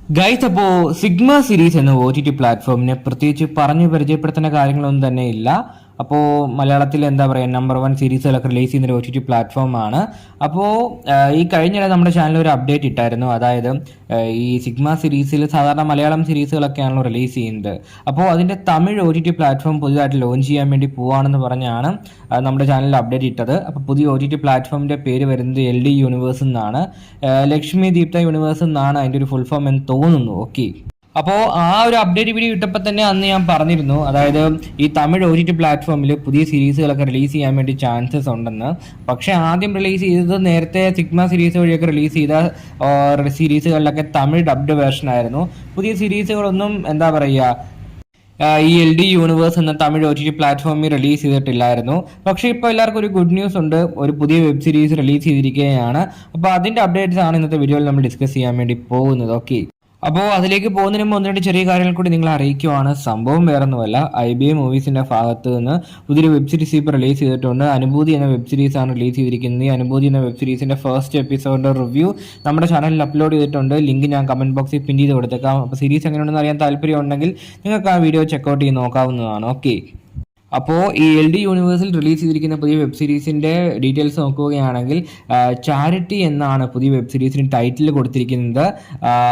Guys, അപ്പോൾ sigma series എന്ന OTT പ്ലാറ്റ്ഫോമിനെ പ്രത്യേകിച്ച് പറഞ്ഞു പരിചയപ്പെടുത്തുന്ന കാര്യങ്ങളൊന്നും തന്നെ ഇല്ല. അപ്പോൾ മലയാളത്തിൽ എന്താ പറയുക, നമ്പർ 1 സീരീസുകളൊക്കെ റിലീസ് ചെയ്യുന്ന ഒരു OTT പ്ലാറ്റ്ഫോമാണ്. അപ്പോൾ ഈ കഴിഞ്ഞിടെ നമ്മുടെ ചാനലിൽ ഒരു അപ്ഡേറ്റ് ഇട്ടായിരുന്നു. അതായത് ഈ സിഗ്മ സീരീസിൽ സാധാരണ മലയാളം സീരീസുകളൊക്കെയാണല്ലോ റിലീസ് ചെയ്യുന്നത്. അപ്പോൾ അതിൻ്റെ തമിഴ് OTT പ്ലാറ്റ്ഫോം പുതിയതായിട്ട് ലോഞ്ച് ചെയ്യാൻ വേണ്ടി പോവാണെന്ന് പറഞ്ഞാണ് നമ്മുടെ ചാനലിൽ അപ്ഡേറ്റ് ഇട്ടത്. അപ്പോൾ പുതിയ OTT പ്ലാറ്റ്ഫോമിൻ്റെ പേര് വരുന്നത് LD യൂണിവേഴ്സ് എന്നാണ്. ലക്ഷ്മി ദീപ്ത യൂണിവേഴ്സ് എന്നാണ് അതിൻ്റെ ഒരു ഫുൾ ഫോം എന്ന് തോന്നുന്നു. ഓക്കെ, അപ്പോൾ ആ ഒരു അപ്ഡേറ്റ് വീഡിയോ ഇട്ടപ്പോൾ തന്നെ അന്ന് ഞാൻ പറഞ്ഞിരുന്നു, അതായത് ഈ തമിഴ് OTT പ്ലാറ്റ്ഫോമിൽ പുതിയ സീരീസുകളൊക്കെ റിലീസ് ചെയ്യാൻ വേണ്ടി ചാൻസസ് ഉണ്ടെന്ന്. പക്ഷേ ആദ്യം റിലീസ് ചെയ്തത് നേരത്തെ സിഗ്മ സീരീസ് വഴിയൊക്കെ റിലീസ് ചെയ്ത സീരീസുകളിലൊക്കെ തമിഴ് ഡബ്ഡ് വേർഷൻ ആയിരുന്നു. പുതിയ സീരീസുകളൊന്നും എന്താ പറയുക ഈ LD യൂണിവേഴ്സ് എന്ന തമിഴ് OTT പ്ലാറ്റ്ഫോമിൽ റിലീസ് ചെയ്തിട്ടില്ലായിരുന്നു. പക്ഷേ ഇപ്പോൾ എല്ലാവർക്കും ഒരു ഗുഡ് ന്യൂസ് ഉണ്ട്, ഒരു പുതിയ വെബ് സീരീസ് റിലീസ് ചെയ്തിരിക്കുകയാണ്. അപ്പോൾ അതിൻ്റെ അപ്ഡേറ്റ്സ് ആണ് ഇന്നത്തെ വീഡിയോയിൽ നമ്മൾ ഡിസ്കസ് ചെയ്യാൻ വേണ്ടി പോകുന്നത്. ഓക്കെ, അപ്പോൾ അതിലേക്ക് പോകുന്നതിന് മുമ്പ് 1-2 ചെറിയ കാര്യങ്ങൾ കൂടി നിങ്ങൾ അറിയിക്കുവാണ്. സംഭവം വേറൊന്നുമല്ല, IBM മൂവീസിന്റെ ഭാഗത്ത് നിന്ന് പുതിയൊരു വെബ് സീരീസ് ഇപ്പോൾ റിലീസ് ചെയ്തിട്ടുണ്ട്. അനുഭൂതി എന്ന വെബ് സീരീസ് ആണ് റിലീസ് ചെയ്തിരിക്കുന്നത്. ഈ അനുഭൂതി എന്ന വെബ് സീരീസിന്റെ ഫസ്റ്റ് എപ്പിസോഡിന്റെ റിവ്യൂ നമ്മുടെ ചാനലിൽ അപ്ലോഡ് ചെയ്തിട്ടുണ്ട്. ലിങ്ക് ഞാൻ കമന്റ് ബോക്സിൽ പിൻ ചെയ്ത് കൊടുത്തേക്കാം. അപ്പോൾ സീരീസ് എങ്ങനെയുണ്ടെന്ന് അറിയാൻ താല്പര്യം ഉണ്ടെങ്കിൽ നിങ്ങൾക്ക് ആ വീഡിയോ ചെക്കൗട്ട് ചെയ്ത് നോക്കാവുന്നതാണ്. ഓക്കെ, അപ്പോൾ ഈ LD യൂണിവേഴ്സിൽ റിലീസ് ചെയ്തിരിക്കുന്ന പുതിയ വെബ് സീരീസിൻ്റെ ഡീറ്റെയിൽസ് നോക്കുകയാണെങ്കിൽ ചാരിറ്റി എന്നാണ് പുതിയ വെബ് സീരീസിന് ടൈറ്റിൽ കൊടുത്തിരിക്കുന്നത്.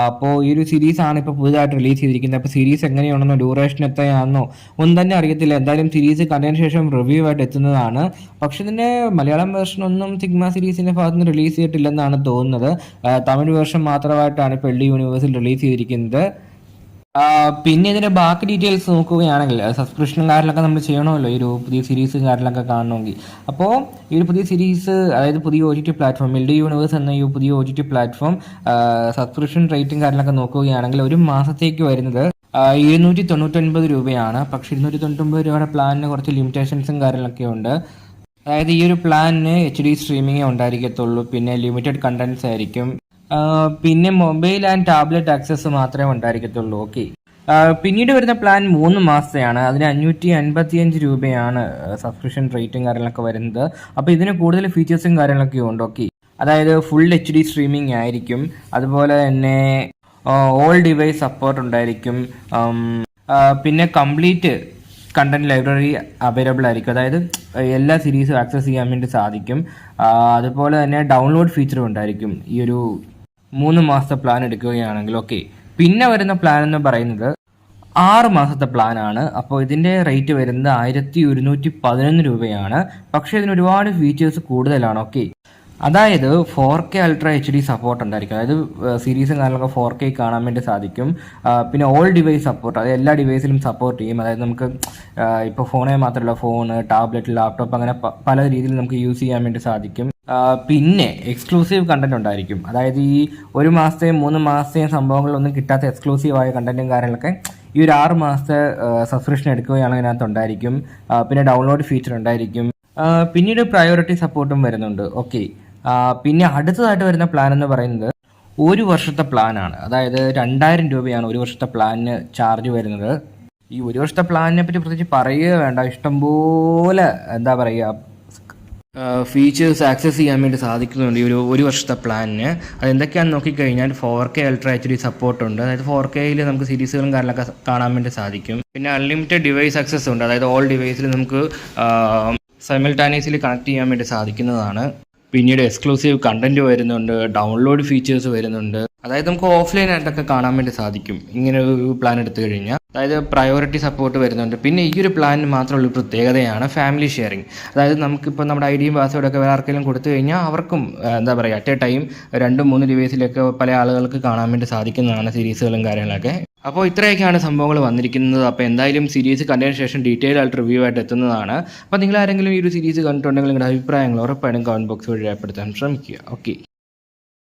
അപ്പോൾ ഈ ഒരു സീരീസാണ് ഇപ്പോൾ പുതുതായിട്ട് റിലീസ് ചെയ്തിരിക്കുന്നത്. അപ്പോൾ സീരീസ് എങ്ങനെയാണെന്നോ ഡ്യൂറേഷൻ എത്രയാണെന്നോ ഒന്നും തന്നെ അറിയത്തില്ല. എന്തായാലും സീരീസ് കണ്ടതിന് ശേഷം റിവ്യൂ ആയിട്ട് എത്തുന്നതാണ്. പക്ഷേ ഇതിൻ്റെ മലയാളം വേർഷൻ ഒന്നും സിഗ്മ സീരീസിൻ്റെ ഭാഗത്ത് നിന്ന് റിലീസ് ചെയ്തിട്ടില്ലെന്നാണ് തോന്നുന്നത്. തമിഴ് വേർഷൻ മാത്രമായിട്ടാണ് ഇപ്പോൾ LD യൂണിവേഴ്സിൽ റിലീസ് ചെയ്തിരിക്കുന്നത്. പിന്നെ ഇതിന്റെ ബാക്കി ഡീറ്റെയിൽസ് നോക്കുകയാണെങ്കിൽ സബ്സ്ക്രിപ്ഷൻ കാര്യങ്ങളൊക്കെ നമ്മൾ ചെയ്യണമല്ലോ ഈ ഒരു പുതിയ സീരീസ് കാര്യങ്ങളൊക്കെ കാണണമെങ്കിൽ. അപ്പോൾ ഈ ഒരു പുതിയ സീരീസ്, അതായത് പുതിയ OTT പ്ലാറ്റ്ഫോം LD യൂണിവേഴ്സ് എന്ന ഈ പുതിയ OTT പ്ലാറ്റ്ഫോം സബ്സ്ക്രിപ്ഷൻ റേറ്റും കാര്യങ്ങളൊക്കെ നോക്കുകയാണെങ്കിൽ ഒരു മാസത്തേക്ക് വരുന്നത് 299 രൂപയാണ്. പക്ഷേ 299 രൂപയുടെ പ്ലാനിന് കുറച്ച് ലിമിറ്റേഷൻസും കാര്യങ്ങളൊക്കെ ഉണ്ട്. അതായത് ഈ ഒരു പ്ലാനിന് HD സ്ട്രീമിങ്ങേ ഉണ്ടായിരിക്കത്തുള്ളൂ, പിന്നെ ലിമിറ്റഡ് കണ്ടന്റ്സ് ആയിരിക്കും, പിന്നെ മൊബൈൽ ആൻഡ് ടാബ്ലറ്റ് ആക്സസ് മാത്രമേ ഉണ്ടായിരിക്കത്തുള്ളൂ. ഓക്കെ, പിന്നീട് വരുന്ന പ്ലാൻ 3 മാസത്തെയാണ്. അതിന് 555 രൂപയാണ് സബ്സ്ക്രിപ്ഷൻ റേറ്റും കാര്യങ്ങളൊക്കെ വരുന്നത്. അപ്പോൾ ഇതിന് കൂടുതൽ ഫീച്ചേഴ്സും കാര്യങ്ങളൊക്കെ ഉണ്ട്. ഓക്കെ, അതായത് ഫുൾ HD സ്ട്രീമിംഗ് ആയിരിക്കും, അതുപോലെ തന്നെ ഓൾ ഡിവൈസ് സപ്പോർട്ട് ഉണ്ടായിരിക്കും, പിന്നെ കംപ്ലീറ്റ് കണ്ടന്റ് ലൈബ്രറി അവൈലബിൾ ആയിരിക്കും. അതായത് എല്ലാ സീരീസും ആക്സസ് ചെയ്യാൻ വേണ്ടി സാധിക്കും. അതുപോലെ തന്നെ ഡൗൺലോഡ് ഫീച്ചറും ഉണ്ടായിരിക്കും ഈ ഒരു 3 മാസത്തെ പ്ലാൻ എടുക്കുകയാണെങ്കിൽ. ഓക്കെ, പിന്നെ വരുന്ന പ്ലാൻ എന്ന് പറയുന്നത് 6 മാസത്തെ പ്ലാനാണ്. അപ്പോൾ ഇതിൻ്റെ റേറ്റ് വരുന്നത് 1111 രൂപയാണ്. പക്ഷേ ഇതിന് ഒരുപാട് ഫീച്ചേഴ്സ് കൂടുതലാണ്. ഓക്കെ, അതായത് 4K അൾട്രാ HD സപ്പോർട്ട് ഉണ്ടായിരിക്കും. അതായത് സീരീസും കാര്യങ്ങളൊക്കെ 4K കാണാൻ വേണ്ടി സാധിക്കും. പിന്നെ ഓൾ ഡിവൈസ് സപ്പോർട്ട്, അതായത് എല്ലാ ഡിവൈസിലും സപ്പോർട്ട് ചെയ്യും. അതായത് നമുക്ക് ഇപ്പോൾ ഫോണേ മാത്രമല്ല, ഫോണ്, ടാബ്ലറ്റ്, ലാപ്ടോപ്പ്, അങ്ങനെ പല രീതിയിൽ നമുക്ക് യൂസ് ചെയ്യാൻ വേണ്ടി സാധിക്കും. പിന്നെ എക്സ്ക്ലൂസീവ് കണ്ടന്റ് ഉണ്ടായിരിക്കും. അതായത് ഈ 1 മാസത്തെയും 3 മാസത്തെയും സംഭവങ്ങളിലൊന്നും കിട്ടാത്ത എക്സ്ക്ലൂസീവായ കണ്ടന്റും കാര്യങ്ങളൊക്കെ ഈ ഒരു 6 മാസത്തെ സബ്സ്ക്രിപ്ഷൻ എടുക്കുകയാണെങ്കിൽ അതിനകത്ത് ഉണ്ടായിരിക്കും. പിന്നെ ഡൗൺലോഡ് ഫീച്ചർ ഉണ്ടായിരിക്കും. പിന്നീട് പ്രയോറിറ്റി സപ്പോർട്ടും വരുന്നുണ്ട്. ഓക്കെ, പിന്നെ അടുത്തതായിട്ട് വരുന്ന പ്ലാൻ എന്ന് പറയുന്നത് 1 വർഷത്തെ പ്ലാനാണ്. അതായത് 2000 രൂപയാണ് 1 വർഷത്തെ പ്ലാനിന് ചാർജ് വരുന്നത്. ഈ 1 വർഷത്തെ പ്ലാനിനെ പറ്റി പ്രത്യേകിച്ച് പറയുക വേണ്ട, ഇഷ്ടംപോലെ എന്താ പറയുക ഫീച്ചേഴ്സ് ആക്സസ് ചെയ്യാൻ വേണ്ടി സാധിക്കുന്നുണ്ട് ഈ ഒരു വർഷത്തെ പ്ലാനിന്. അതെന്തൊക്കെയാണെന്ന് നോക്കിക്കഴിഞ്ഞാൽ 4K അൾട്രാ HD സപ്പോർട്ട് ഉണ്ട്. അതായത് 4Kയിൽ നമുക്ക് സീരീസുകളും കാര്യങ്ങളൊക്കെ കാണാൻ വേണ്ടി സാധിക്കും. പിന്നെ അൺലിമിറ്റഡ് ഡിവൈസ് ആക്സസ് ഉണ്ട്. അതായത് ഓൾ ഡിവൈസിൽ നമുക്ക് സൈമിൾട്ടാനിയസ്ലി കണക്ട് ചെയ്യാൻ വേണ്ടി സാധിക്കുന്നതാണ്. പിന്നീട് എക്സ്ക്ലൂസീവ് കണ്ടന്റ് വരുന്നുണ്ട്, ഡൗൺലോഡ് ഫീച്ചേഴ്സ് വരുന്നുണ്ട്. അതായത് നമുക്ക് ഓഫ്ലൈൻ ആയിട്ടൊക്കെ കാണാൻ വേണ്ടി സാധിക്കും ഇങ്ങനെ ഒരു പ്ലാൻ എടുത്തു കഴിഞ്ഞാൽ. അതായത് പ്രയോറിറ്റി സപ്പോർട്ട് വരുന്നുണ്ട്. പിന്നെ ഈ ഒരു പ്ലാനിന് മാത്രമുള്ള പ്രത്യേകതയാണ് ഫാമിലി ഷെയറിങ്. അതായത് നമുക്കിപ്പോൾ നമ്മുടെ ഐഡിയും പാസ്വേഡൊക്കെ വേറെ ആർക്കെങ്കിലും കൊടുത്തു കഴിഞ്ഞാൽ അവർക്കും എന്താ പറയുക അറ്റ് എ ടൈം 2-3 ഡിവൈസിലൊക്കെ പല ആളുകൾക്ക് കാണാൻ വേണ്ടി സാധിക്കുന്നതാണ് സീരീസുകളും കാര്യങ്ങളൊക്കെ. അപ്പോൾ ഇത്രയൊക്കെയാണ് സംഭവങ്ങൾ വന്നിരിക്കുന്നത്. അപ്പോൾ എന്തായാലും സീരീസ് കണ്ടതിന് ശേഷം ഡീറ്റെയിൽ ആയിട്ട് റിവ്യൂ ആയിട്ട് എത്തുന്നതാണ്. അപ്പോൾ നിങ്ങൾ ആരെങ്കിലും ഈ ഒരു സീരീസ് കണ്ടിട്ടുണ്ടെങ്കിൽ നിങ്ങളുടെ അഭിപ്രായങ്ങൾ ഉറപ്പായിട്ടും കമൻറ്റ് ബോക്സ് വഴി രേഖപ്പെടുത്താൻ ശ്രമിക്കുക. ഓക്കെ.